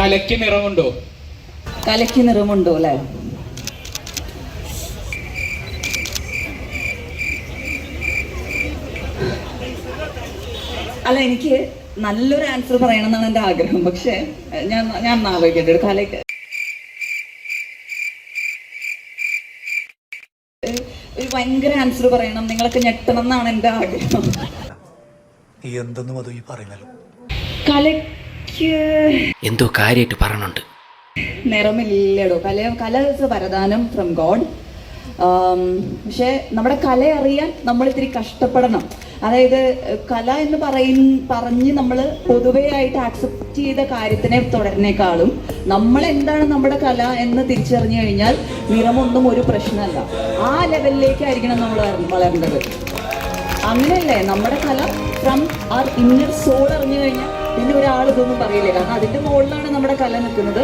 കലയ്ക്ക് നിറമുണ്ടോ? കലയ്ക്ക് നിറമുണ്ടോ അല്ലേ? അല്ല, എനിക്ക് നല്ലൊരു ആൻസർ പറയണം എന്നാണ് എൻ്റെ ആഗ്രഹം. പക്ഷെ ഞാൻ ആലോചിക്കട്ടെ. ഒരു ഭയങ്കര ആൻസർ പറയണം, നിങ്ങളൊക്കെ ഞെട്ടണം എന്നാണ് എൻ്റെ ആഗ്രഹം. കലയ്ക്ക് എന്തോ കാര്യമായിട്ട് പറയണുണ്ട്. നിറമില്ലടോ. കല വരദാനം ഫ്രം ഗോഡ്. പക്ഷെ നമ്മുടെ കല അറിയാൻ നമ്മൾ ഇത്തിരി കഷ്ടപ്പെടണം. അതായത് കല എന്ന് പറഞ്ഞ് നമ്മൾ പൊതുവേ ആയിട്ട് ആക്സെപ്റ്റ് ചെയ്ത കാര്യത്തിനെ തുടരുന്നേക്കാളും നമ്മൾ എന്താണ് നമ്മുടെ കല എന്ന് തിരിച്ചറിഞ്ഞു കഴിഞ്ഞാൽ നിറമൊന്നും ഒരു പ്രശ്നമല്ല. ആ ലെവലിലേക്കായിരിക്കണം നമ്മൾ വളരേണ്ടത്. അങ്ങനെയല്ലേ നമ്മുടെ കല ഫ്രം ആർ ഇന്നർ സോൾ അറിഞ്ഞു കഴിഞ്ഞാൽ പിന്നെ ഒരാൾ ഇതൊന്നും പറയില്ല. കാരണം അതിന്റെ മുകളിലാണ് നമ്മുടെ കല നിൽക്കുന്നത്.